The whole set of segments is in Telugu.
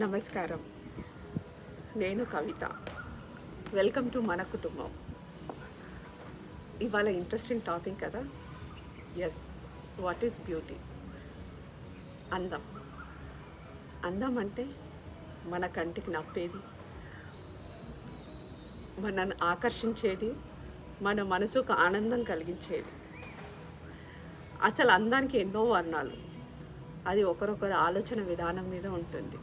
నమస్కారం. నేను కవిత. వెల్కమ్ టు మన కుటుంబం. ఇవాళ ఇంట్రెస్టింగ్ టాపిక్ కదా. Yes, what is beauty? అందం. అందం అంటే మన కంటికి నప్పేది, మనల్ని ఆకర్షించేది, మన మనసుకు ఆనందం కలిగించేది. అసలు అందానికి ఎన్నో వర్ణాలు. అది ఒకరొకరు ఆలోచన విధానం మీద ఉంటుంది.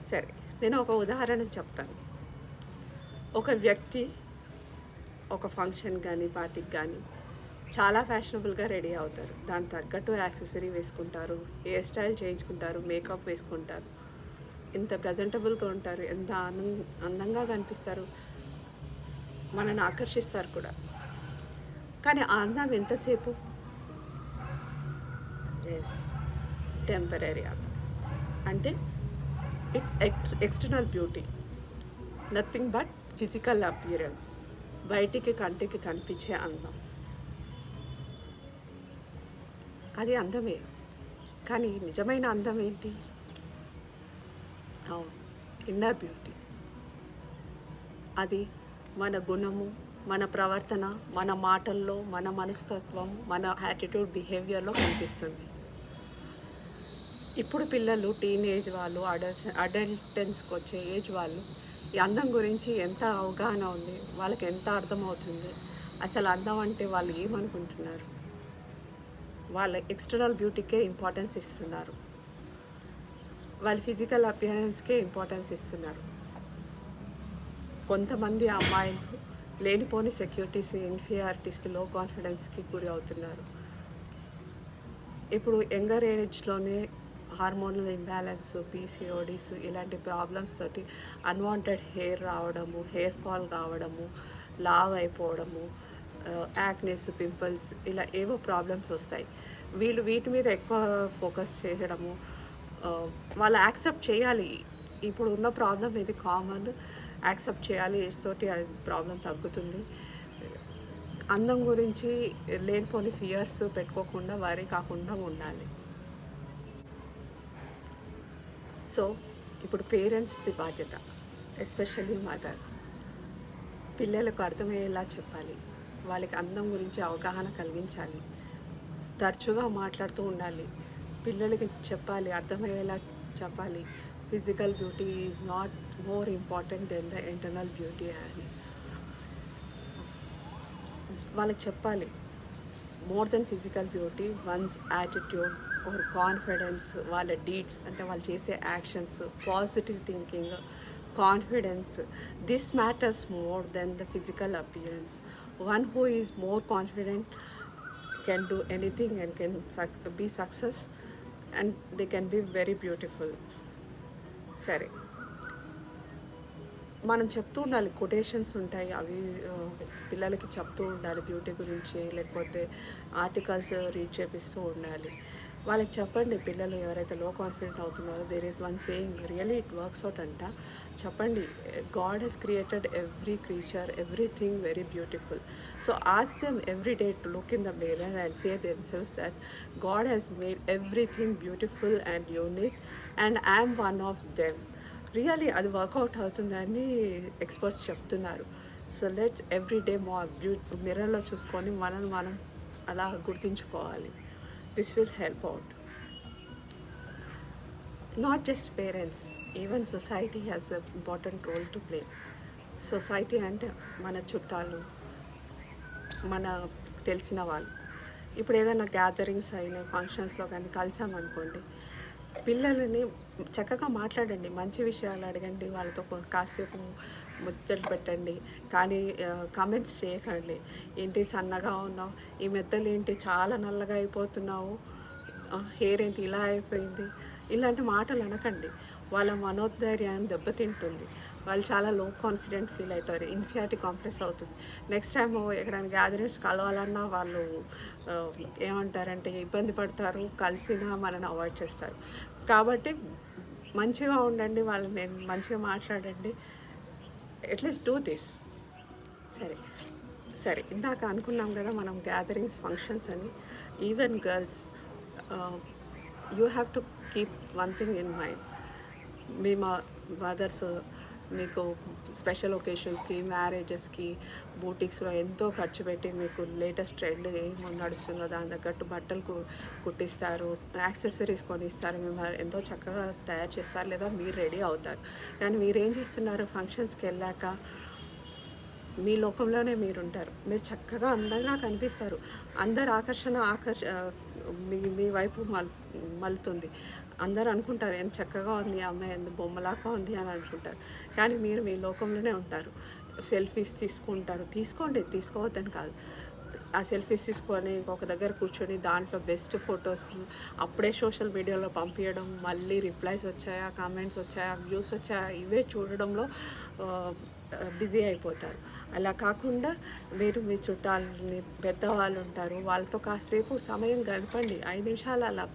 సరే, నేను ఒక ఉదాహరణ చెప్తాను. ఒక వ్యక్తి ఒక ఫంక్షన్ కానీ పార్టీకి కానీ చాలా ఫ్యాషనబుల్గా రెడీ అవుతారు. దానికి తగ్గట్టు యాక్సెసరీ వేసుకుంటారు, హెయిర్ స్టైల్ చేయించుకుంటారు, మేకప్ వేసుకుంటారు, ఎంత ప్రజెంటబుల్గా ఉంటారు, ఎంత అందంగా కనిపిస్తారు, మనల్ని ఆకర్షిస్తారు కూడా. కానీ ఆ అందం ఎంతసేపు? Yes, temporary. అంటే it's external beauty, nothing but physical appearance, బయటికి కంటికి కనిపించే అందం. అది అందమే. కానీ నిజమైన అందం ఏంటి? అవును, ఇన్నర్ బ్యూటీ. అది మన గుణము, మన ప్రవర్తన, మన మాటల్లో, మన మనస్తత్వం, మన యాటిట్యూడ్, బిహేవియర్లో కనిపిస్తుంది. ఇప్పుడు పిల్లలు, టీనేజ్ వాళ్ళు, అడల్టెన్స్కి వచ్చే ఏజ్ వాళ్ళు ఈ అందం గురించి ఎంత అవగాహన ఉంది, వాళ్ళకి ఎంత అర్థమవుతుంది, అసలు అందం అంటే వాళ్ళు ఏమనుకుంటున్నారు? వాళ్ళ ఎక్స్టర్నల్ బ్యూటీకే ఇంపార్టెన్స్ ఇస్తున్నారు, వాళ్ళ ఫిజికల్ అపియరెన్స్కే ఇంపార్టెన్స్ ఇస్తున్నారు. కొంతమంది అమ్మాయిలు లేనిపోని సెక్యూరిటీస్, ఇన్ఫీరియారిటీస్కి, లో కాన్ఫిడెన్స్కి గురి అవుతున్నారు. ఇప్పుడు యంగర్ ఏజ్లోనే హార్మోనల్ ఇంబ్యాలెన్స్, పీసీఓడీస్ ఇలాంటి ప్రాబ్లమ్స్ తోటి అన్వాంటెడ్ హెయిర్ రావడము, హెయిర్ ఫాల్ కావడము, లావ్ అయిపోవడము, యాక్నెస్, పింపుల్స్, ఇలా ఏవో ప్రాబ్లమ్స్ వస్తాయి. వీళ్ళు వీటి మీద ఎక్కువ ఫోకస్ చేయడము, వాళ్ళు యాక్సెప్ట్ చేయాలి. ఇప్పుడు ఉన్న ప్రాబ్లం ఇది కామన్, యాక్సెప్ట్ చేయాలి. ఏజ్ తోటి అది ప్రాబ్లం తగ్గుతుంది. అందం గురించి లేనిపోని ఫియర్స్ పెట్టుకోకుండా, వరీ కాకుండా ఉండాలి. సో ఇప్పుడు పేరెంట్స్ది బాధ్యత, ఎస్పెషల్లీ మదర్. పిల్లలకు అర్థమయ్యేలా చెప్పాలి, వాళ్ళకి అందం గురించి అవగాహన కలిగించాలి, తరచుగా మాట్లాడుతూ ఉండాలి, పిల్లలకి చెప్పాలి, అర్థమయ్యేలా చెప్పాలి. Physical beauty is not more important than the internal beauty అని వాళ్ళకి చెప్పాలి. More than physical beauty, one's attitude or confidence, వాళ్ళ డీడ్స్ అంటే వాళ్ళు చేసే actions, positive thinking, confidence, this matters more than the physical appearance. One who is more confident can do anything and can be success, and they can be very beautiful. సరే, మనం చెప్తూ ఉండాలి, కొటేషన్స్ ఉంటాయి, అవి పిల్లలకి చెప్తూ ఉండాలి బ్యూటీ గురించి, లేకపోతే ఆర్టికల్స్ రీడ్ చేపిస్తూ ఉండాలి. వాళ్ళకి చెప్పండి, పిల్లలు ఎవరైతే లో కాన్ఫిడెంట్ అవుతున్నారో, there is one saying, really it works out అంట. చెప్పండి, God has created every creature, everything very beautiful. So ask them every day to look in the mirror and say themselves that God has made everything beautiful and unique and I'm one of them. Really అది వర్కౌట్ అవుతుందని ఎక్స్పర్ట్స్ చెప్తున్నారు. సో లెట్స్ ఎవ్రీ డే మిర్రర్లో చూసుకొని మనం అలా గుర్తించుకోవాలి. This will help out. Not just parents, even society has a important role to play. Society అంటే మన చుట్టాలు, మన తెలిసిన వాళ్ళు. ఇప్పుడు ఏదైనా గ్యాదరింగ్స్ అయినా ఫంక్షన్స్లో కానీ కలిసామనుకోండి, పిల్లలని చక్కగా మాట్లాడండి, మంచి విషయాలు అడగండి, వాళ్ళతో కాసేపు ముచ్చట్లు పెట్టండి. కానీ కామెంట్స్ చేయకండి. ఏంటి సన్నగా ఉన్నావు, ఈ మెద్దలు ఏంటి చాలా నల్లగా అయిపోతున్నావు, హెయిర్ ఏంటి ఇలా అయిపోయింది, ఇలాంటి మాటలు అనకండి. వాళ్ళ మనోధైర్యాన్ని దెబ్బతింటుంది. వాళ్ళు చాలా లో కాన్ఫిడెంట్ ఫీల్ అవుతారు, ఇన్ఫీరియారిటీ కాంప్లెక్స్ అవుతుంది. నెక్స్ట్ టైం ఎక్కడైనా గ్యాదరింగ్స్ కలవాలన్నా వాళ్ళు ఏమంటారంటే ఇబ్బంది పడతారు, కలిసినా మనని అవాయిడ్ చేస్తారు. కాబట్టి మంచిగా ఉండండి, వాళ్ళని మంచిగా మాట్లాడండి. At least do this. సరే, ఇందాక అనుకున్నాం కదా మనం గ్యాదరింగ్స్, ఫంక్షన్స్ అని. Even girls, you have to keep one thing in mind. మీ మదర్స్ మీకు స్పెషల్ ఒకేషన్స్కి, మ్యారేజెస్కి, బూటిక్స్లో ఎంతో ఖర్చు పెట్టి మీకు లేటెస్ట్ ట్రెండ్ ఏం నడుస్తుందో దాని తగ్గట్టు బట్టలు కుట్టిస్తారు, యాక్సెసరీస్ కొనిస్తారు, మిమ్మల్ని ఎంతో చక్కగా తయారు చేస్తారు, లేదా మీరు రెడీ అవుతారు. కానీ మీరేం చేస్తున్నారు? ఫంక్షన్స్కి వెళ్ళాక మీ లోకంలోనే మీరుంటారు. మీరు చక్కగా అందంగా కనిపిస్తారు. అందరు మీ వైపు మలుతుంది. అందరూ అనుకుంటారు ఎంత చక్కగా ఉంది ఆ అమ్మాయి, ఎంత బొమ్మలాగా ఉంది అని అనుకుంటారు. కానీ మీరు మీ లోకంలోనే ఉంటారు. సెల్ఫీస్ తీసుకుంటారు, తీసుకోండి, తీసుకోవద్దని కాదు. ఆ సెల్ఫీస్ తీసుకొని ఒక దగ్గర కూర్చొని దాంట్లో బెస్ట్ ఫొటోస్ అప్పుడే సోషల్ మీడియాలో పంపించడం, మళ్ళీ రిప్లైస్ వచ్చాయా, కామెంట్స్ వచ్చాయా, వ్యూస్ వచ్చాయా, ఇవే చూడడంలో బిజీ అయిపోతారు. అలా కాకుండా మీరు మీ చుట్టాలని, పెద్దవాళ్ళు ఉంటారు, వాళ్ళతో కాసేపు సమయం గడపండి. 5 నిమిషాలు అలా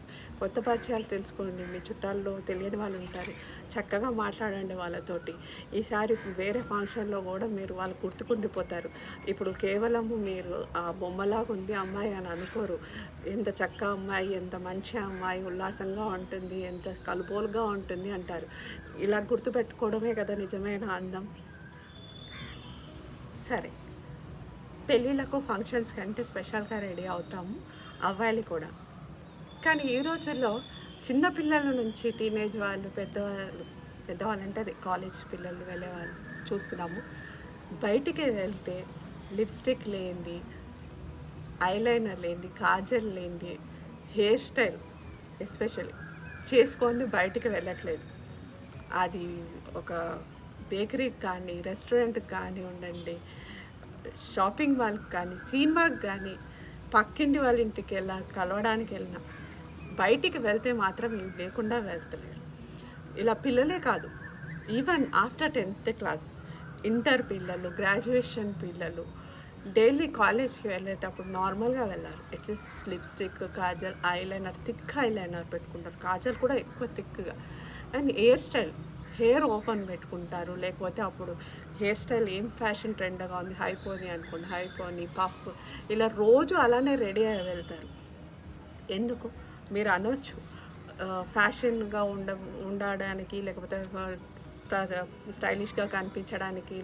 కొత్త పరిచయాలు తెలుసుకోండి. మీ చుట్టాల్లో తెలియని వాళ్ళు ఉంటారు, చక్కగా మాట్లాడండి వాళ్ళతోటి. ఈసారి వేరే ఫంక్షన్లో కూడా మీరు వాళ్ళు గుర్తుకుండిపోతారు. ఇప్పుడు కేవలము మీరు ఆ బొమ్మలాగా ఉంది అమ్మాయి అని అనుకోరు. ఎంత చక్క అమ్మాయి, ఎంత మంచి అమ్మాయి, ఉల్లాసంగా ఉంటుంది, ఎంత కలుబోలుగా ఉంటుంది అంటారు. ఇలా గుర్తుపెట్టుకోవడమే కదా నిజమైన అందం. సరే, పెళ్ళిళ్ళకు, ఫంక్షన్స్ కంటే స్పెషల్గా రెడీ అవుతాము, అవ్వాలి కూడా. కానీ ఈ రోజుల్లో చిన్నపిల్లల నుంచి టీనేజ్ వాళ్ళు, పెద్దవాళ్ళు అంటే అది కాలేజ్ పిల్లలు వెళ్ళేవాళ్ళు చూస్తున్నాము. బయటికి వెళ్తే లిప్స్టిక్ లేనిది, ఐలైనర్ లేనిది, కాజల్ లేనిది, హెయిర్ స్టైల్ ఎస్పెషల్లీ చేసుకొని బయటికి వెళ్ళట్లేదు. అది ఒక బేకరీకి కానీ, రెస్టారెంట్కి కానీ ఉండండి, షాపింగ్ మాల్కి కానీ, సినిమాకి కానీ, పక్కింటి వాళ్ళ ఇంటికి కలవడానికి వెళ్ళినా బయటికి వెళ్తే మాత్రం ఇవి లేకుండా వెళ్తలేరు. ఇలా పిల్లలే కాదు, even after 10th class, inter పిల్లలు, గ్రాడ్యుయేషన్ పిల్లలు డైలీ కాలేజ్కి వెళ్ళేటప్పుడు నార్మల్గా వెళ్ళారు. At least lipstick, Kajal, eyeliner, thick eyeliner పెట్టుకుంటారు. కాజల్ కూడా ఎక్కువ థిక్గా. అండ్ హెయిర్ ఓపెన్ పెట్టుకుంటారు. లేకపోతే అప్పుడు హెయిర్ స్టైల్ ఏం ఫ్యాషన్ ట్రెండ్గా ఉంది, హైపోనీ అనుకోండి, హైపోనీ, పఫ్, ఇలా రోజు అలానే రెడీ అయ్యి వెళ్తారు. ఎందుకు? మీరు అనొచ్చు ఫ్యాషన్గా ఉండడానికి, లేకపోతే స్టైలిష్గా కనిపించడానికి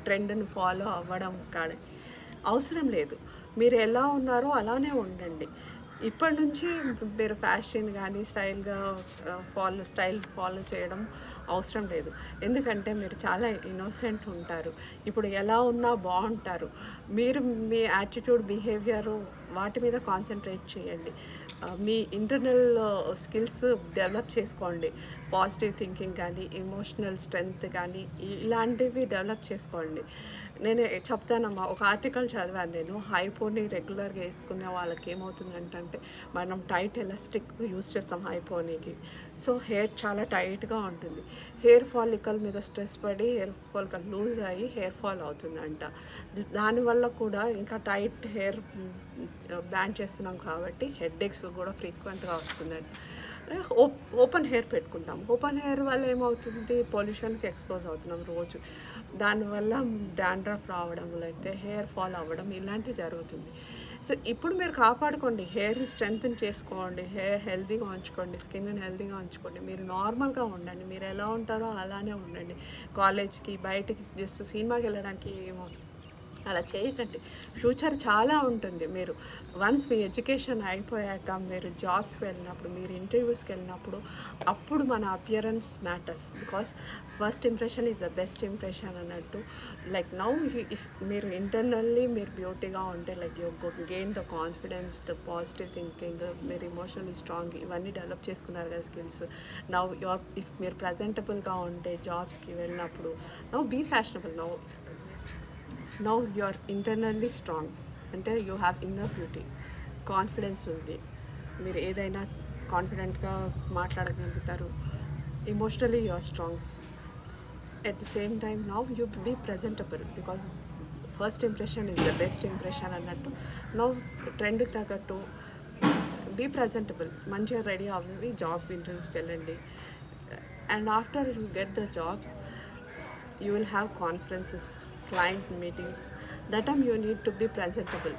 ట్రెండ్ను ఫాలో అవ్వడం కాదు, అవసరం లేదు. మీరు ఎలా ఉన్నారో అలానే ఉండండి. ఇప్పటి నుంచి మీరు ఫ్యాషన్ కానీ స్టైల్ ఫాలో చేయడం అవసరం లేదు. ఎందుకంటే మీరు చాలా ఇన్నోసెంట్ ఉంటారు. ఇప్పుడు ఎలా ఉన్నా బాగుంటారు. మీరు మీ యాటిట్యూడ్, బిహేవియరు వాటి మీద కాన్సన్ట్రేట్ చేయండి. మీ ఇంటర్నల్ స్కిల్స్ డెవలప్ చేసుకోండి. పాజిటివ్ థింకింగ్ కానీ, ఎమోషనల్ స్ట్రెంగ్త్ కానీ, ఇలాంటివి డెవలప్ చేసుకోండి. నేను చెప్తానమ్మా, ఒక ఆర్టికల్ చదివాను నేను. హైపోని రెగ్యులర్గా వేసుకునే వాళ్ళకి ఏమవుతుందంటే, మనం టైట్ ఎలాస్టిక్ యూస్ చేస్తాం హైపోనీకి. సో హెయిర్ చాలా టైట్గా ఉంటుంది. హెయిర్ ఫాలికల్ మీద స్ట్రెస్ పడి హెయిర్ ఫాలికల్ లూజ్ అయ్యి హెయిర్ ఫాల్ అవుతుందంట. దానివల్ల కూడా ఇంకా టైట్ హెయిర్ బ్యాన్ చేస్తున్నాం కాబట్టి హెడ్ఏక్స్ కూడా ఫ్రీక్వెంట్గా వస్తుందండి. ఓపెన్ హెయిర్ పెట్టుకుంటాం. ఓపెన్ హెయిర్ వల్ల ఏమవుతుంది? పొల్యూషన్కి ఎక్స్పోజ్ అవుతున్నాం రోజు. దానివల్ల డాండ్రఫ్ రావడం, లేకపోతే హెయిర్ ఫాల్ అవ్వడం, ఇలాంటివి జరుగుతుంది. సో ఇప్పుడు మీరు కాపాడుకోండి, హెయిర్ని స్ట్రెంగ్తన్ చేసుకోండి, హెయిర్ హెల్తీగా ఉంచుకోండి, స్కిన్ని హెల్తీగా ఉంచుకోండి. మీరు నార్మల్గా ఉండండి. మీరు ఎలా ఉంటారో అలానే ఉండండి. కాలేజ్కి, బయటికి జస్ట్ సినిమాకి వెళ్ళడానికి ఏమవుతుంది, అలా చేయకండి. ఫ్యూచర్ చాలా ఉంటుంది. మీరు వన్స్ మీ ఎడ్యుకేషన్ అయిపోయాక మీరు జాబ్స్కి వెళ్ళినప్పుడు, మీరు ఇంటర్వ్యూస్కి వెళ్ళినప్పుడు, అప్పుడు మన appearance matters. Because first impression is the best impression అన్నట్టు. లైక్ నౌ ఇఫ్ మీరు ఇంటర్నల్లీ మీరు బ్యూటీగా ఉంటే, like you gain the confidence, the positive thinking, మీరు ఎమోషనల్లీ స్ట్రాంగ్, ఇవన్నీ డెవలప్ చేసుకున్నారు కదా స్కిల్స్. నౌ ఇఫ్ మీరు ప్రజెంటబుల్గా ఉంటే జాబ్స్కి వెళ్ళినప్పుడు, now be fashionable. Now you are internally strong, అంటే you have inner beauty, confidence ఉంది. మీరు ఏదైనా కాన్ఫిడెంట్గా మాట్లాడగలుగుతారు. Emotionally you are strong. At the same time now you be presentable, because first impression is the best impression అన్నట్టు. నౌ ట్రెండ్కి తగ్గట్టు బీ ప్రజెంటబుల్, మంచిగా రెడీ అవ్వి జాబ్ ఇంటర్వ్యూస్కి వెళ్ళండి. And after you get the jobs, you will have conferences, client meetings. That time you need to be presentable.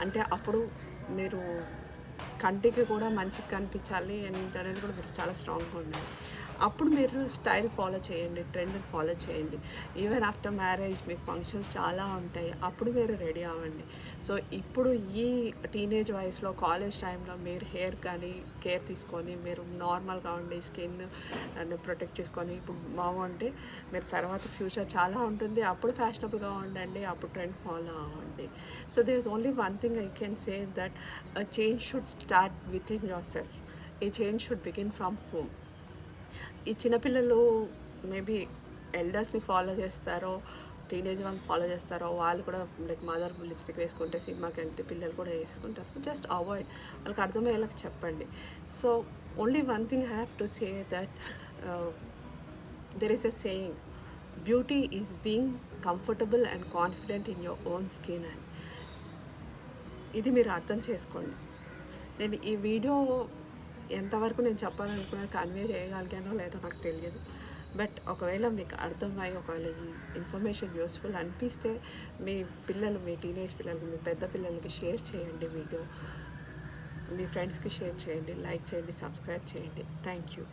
అంటే అప్పుడు మీరు కంటికి కూడా మంచిగా కనిపించాలి, అండ్ ఇంటర్వ్యూలో కూడా మీరు చాలా స్ట్రాంగ్గా ఉండాలి. అప్పుడు మీరు స్టైల్ ఫాలో చేయండి, ట్రెండ్ ఫాలో చేయండి. ఈవెన్ ఆఫ్టర్ మ్యారేజ్ మీకు ఫంక్షన్స్ చాలా ఉంటాయి, అప్పుడు మీరు రెడీ అవ్వండి. సో ఇప్పుడు ఈ టీనేజ్ వయసులో కాలేజ్ టైంలో మీరు హెయిర్ కానీ కేర్ తీసుకొని మీరు నార్మల్గా ఉండి స్కిన్ ప్రొటెక్ట్ చేసుకొని ఇప్పుడు బాగుంటే మీరు తర్వాత ఫ్యూచర్ చాలా ఉంటుంది. అప్పుడు ఫ్యాషనబుల్గా ఉండండి, అప్పుడు ట్రెండ్ ఫాలో అవ్వండి. So there is only one thing I can say that change should start within yourself. ఈ change should begin from home. ఈ చిన్నపిల్లలు మేబీ ఎల్డర్స్ని ఫాలో చేస్తారో, టీనేజ్ వాళ్ళని ఫాలో చేస్తారో, వాళ్ళు కూడా లైక్ మదర్ లిప్స్టిక్ వేసుకుంటే సినిమాకి వెళ్తే పిల్లలు కూడా వేసుకుంటారు. సో జస్ట్ అవాయిడ్, వాళ్ళకి అర్థమయ్యేలా చెప్పండి. So only one thing I have to say that there is a saying, beauty is being comfortable and confident in your own skin అని. ఇది మీరు అర్థం చేసుకోండి. నేను ఈ వీడియో ఎంతవరకు నేను చెప్పాలనుకున్నా కన్వే చేయగలిగానో లేదో నాకు తెలియదు. బట్ ఒకవేళ మీకు అర్థమై ఒకవేళ ఈ ఇన్ఫర్మేషన్ యూస్ఫుల్ అనిపిస్తే మీ పిల్లలు, మీ టీనేజ్ పిల్లలకి, మీ పెద్ద పిల్లలకి షేర్ చేయండి వీడియో. మీ ఫ్రెండ్స్కి షేర్ చేయండి, లైక్ చేయండి, సబ్స్క్రైబ్ చేయండి. Thank you.